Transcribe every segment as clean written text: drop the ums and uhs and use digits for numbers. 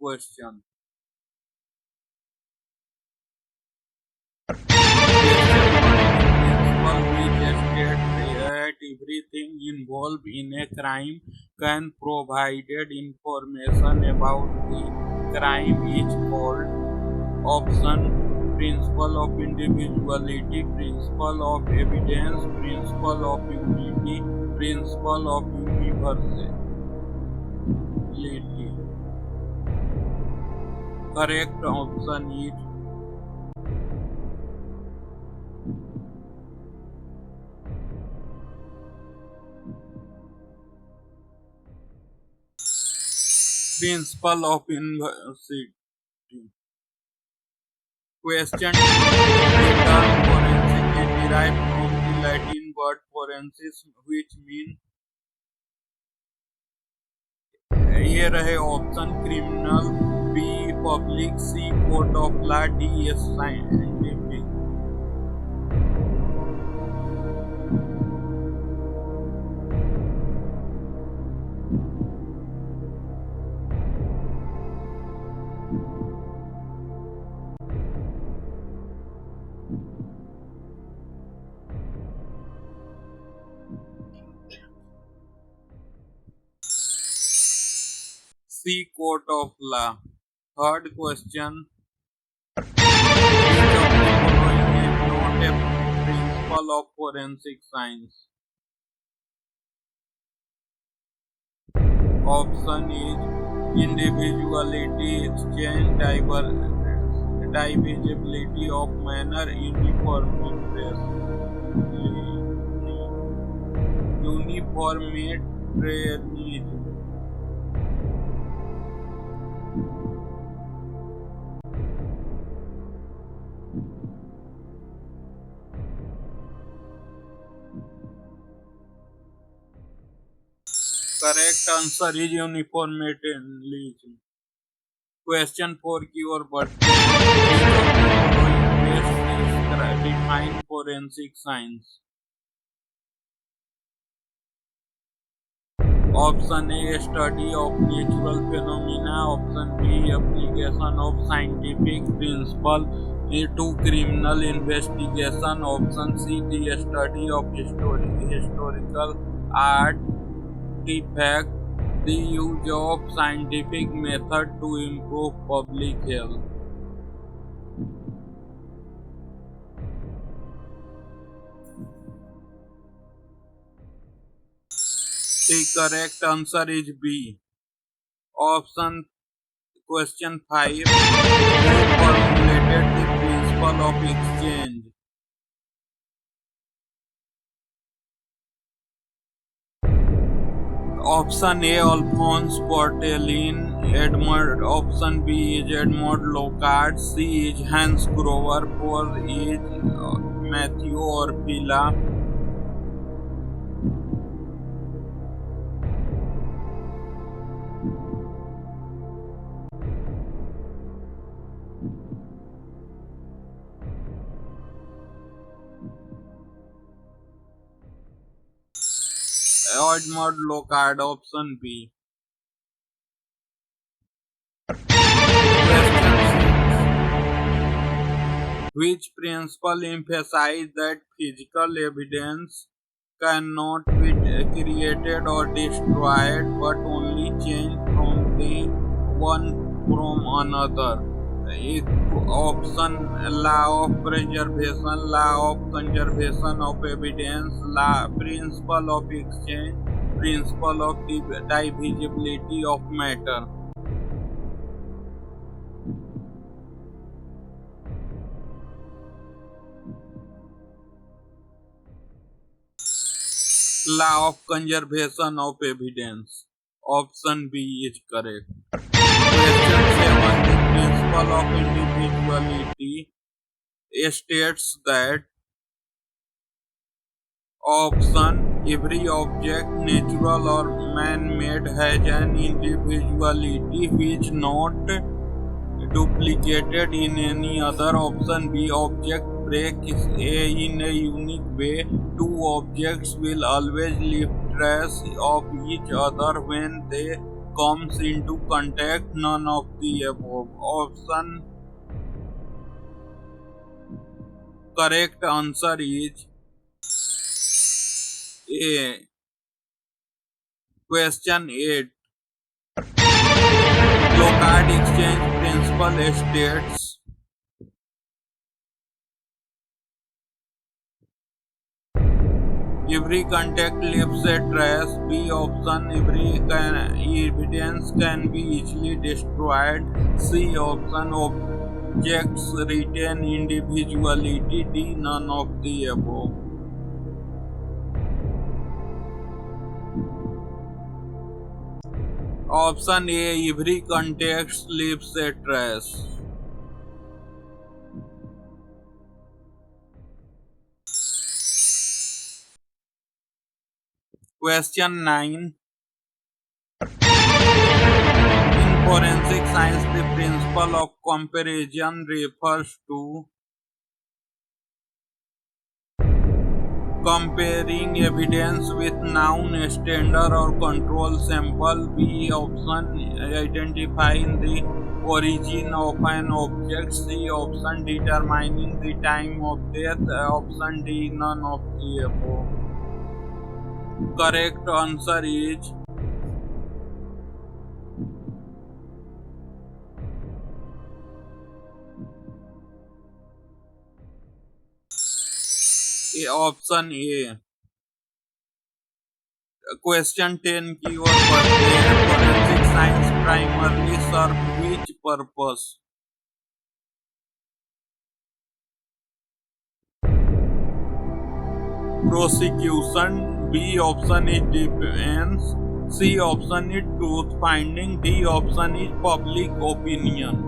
question. That everything involved in a crime can provided information about the crime is called option principle of individuality, principle of evidence, principle of unity, principle of universality. Correct option is principle of universality. Question: the term forensic is derived from the Latin word forensis, which means ये रहे option criminal, B public, C court of law, D scientific. C court of law. Third question: which of the following is not a principle of forensic science? Option is individuality, exchange, divisibility of manner, uniformitarianism. Correct answer is uniformitarianism. Question for your birthday: which of the following best define forensic science? Option A, study of natural phenomena. Option B, application of scientific principle to criminal investigation. Option C, the study of historical artifacts. The use of scientific method to improve public health. The correct answer is B. Option question 5. Who formulated the principle of exchange? Option A, Alphonse Portelin. Option B is Edmond Locard. C is Hans Grover. 4 is Matthew Orfila. Edmond Locard. Option B. Question 6. Which principle emphasizes that physical evidence cannot be created or destroyed but only changed from the one from another? Option: law of preservation, law of conservation of evidence, principle of exchange, principle of divisibility of matter. Law of conservation of evidence. Option B is correct. Question 7. The principle of individuality states that option: every object, natural or man-made, has an individuality which not duplicated in any other. Option B, object break in a unique way. Two objects will always leave trace of each other when they comes into contact? None of the above. Option correct answer is A. Question 8. Locard exchange principle states every contact leaves a trace. B option evidence can be easily destroyed. C option objects retain individuality. D none of the above. Option A every context leaves a trace. Question 9. In forensic science, the principle of comparison refers to comparing evidence with known standard or control sample. B option identifying the origin of an object. C option determining the time of death. Option D none of the above. Correct answer is option A. Question 10 की ओर बढ़ते हैं. Forensic science primarily serve which purpose? Prosecution. B option is defense. C option is truth finding. D option is public opinion.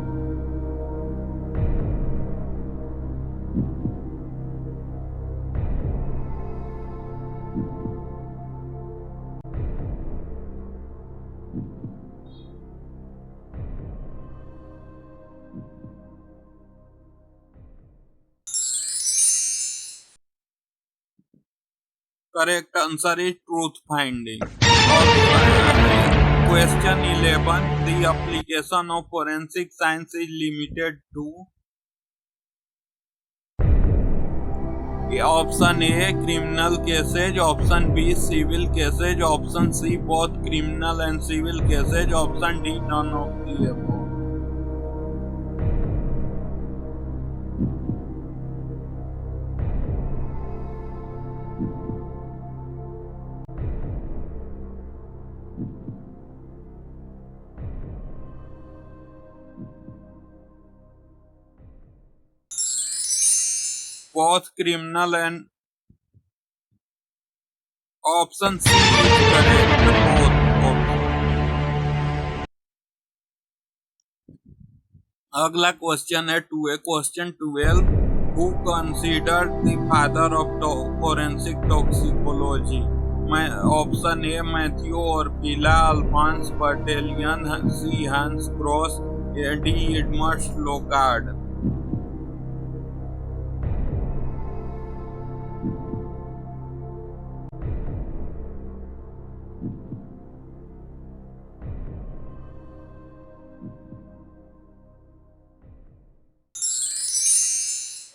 Correct answer is truth finding. Question 11. The application of forensic science is limited to option A criminal cases, option B civil cases, option C both criminal and civil cases, option D none of the above. Both criminal and option C is correct. Both. अगला question है question 12. Who considered the father of forensic toxicology? Option A Mathieu Orfila, Alphonse Bertillon, C Hans Gross, D Edmond Locard.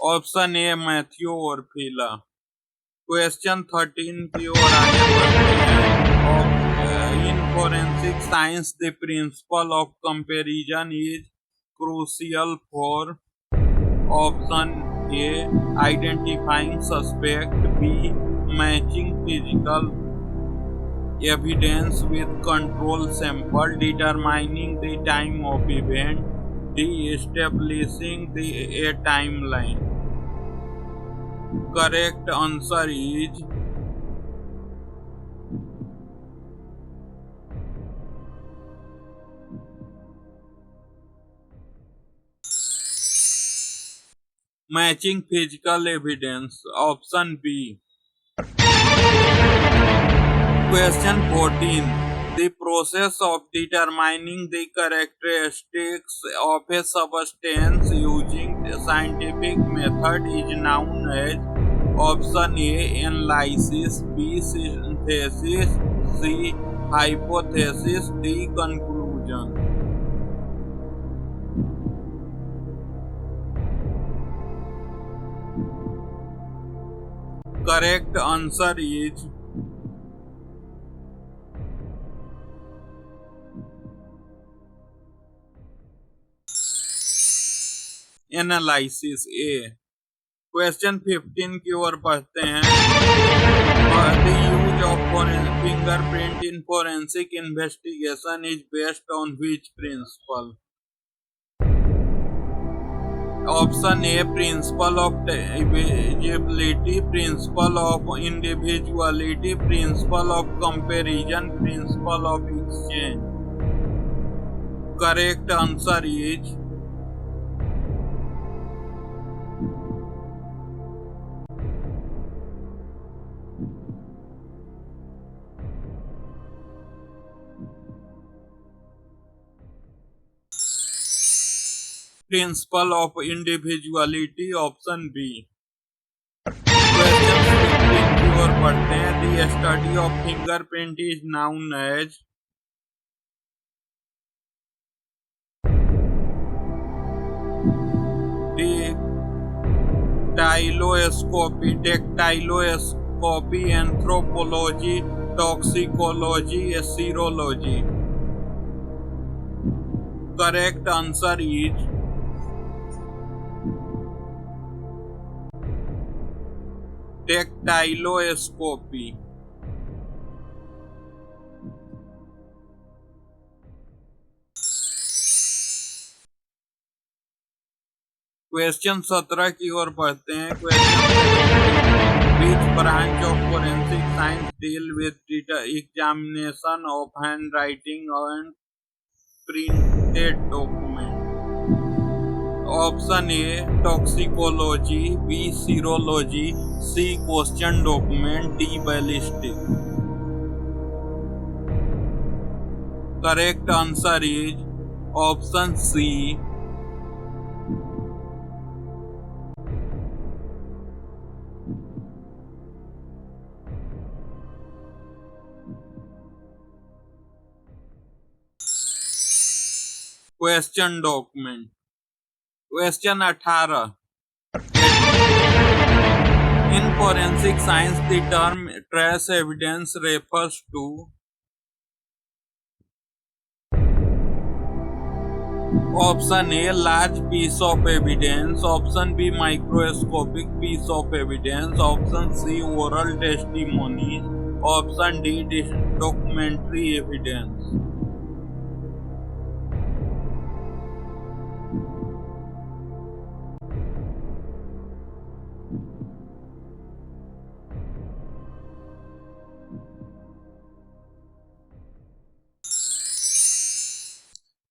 Option A Mathieu Orfila. Question 13 की ओर आगे बढ़ते हैं. In forensic science the principle of comparison is crucial for option A identifying suspect, B matching physical evidence with control sample, determining the time of event, D establishing a timeline. Correct answer is matching physical evidence. Option B. Question 14. The process of determining the characteristics of a substance using a scientific method is known as option A analysis, B synthesis, C hypothesis, D. Conclusion. Correct answer is analysis, A. Question 15 की ओर पढ़ते हैं. The use of fingerprint in forensic investigation is based on which principle? Option A, principle of divisibility, principle of individuality, principle of comparison, principle of exchange. Correct answer is principle of individuality, option B. Question 15 की ओर पढ़ते हैं. The study of fingerprint is known as dactyloscopy, anthropology, toxicology, serology. Correct answer is dactyloscopy. Question 17 की ओर पढ़ते हैं. Question which branch of forensic science deal with examination of handwriting and printed document? Option A, toxicology, B, serology, C, question document, D, ballistic. Correct answer is option C. Question document. Question 18. In forensic science, the term trace evidence refers to option A, large piece of evidence, option B, microscopic piece of evidence, option C, oral testimonies, option D, documentary evidence.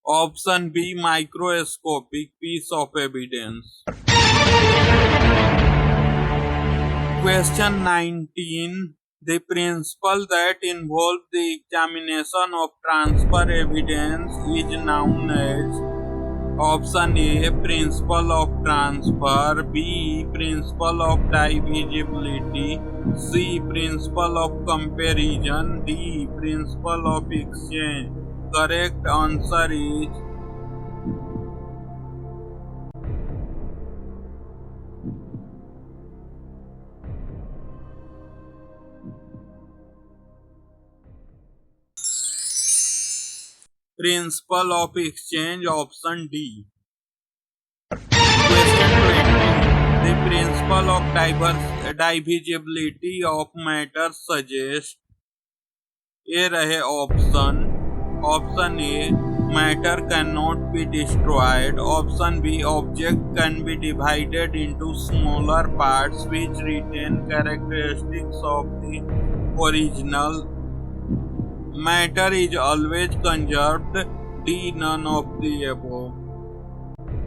Option B, microscopic piece of evidence. Question 19. The principle that involves the examination of transfer evidence is known as option A, principle of transfer, B, principle of divisibility, C, principle of comparison, D, principle of exchange. Correct answer is principle of exchange, option D. Question 20. The principle of divisibility of matter suggests. A रहे option. Option A, matter cannot be destroyed. Option B, object can be divided into smaller parts which retain characteristics of the original. Matter is always conserved. D, none of the above.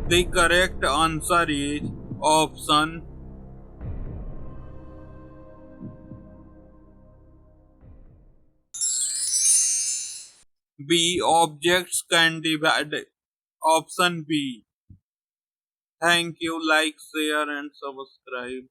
The correct answer is option B, objects can divide. Option B. Thank you. Like, share and subscribe.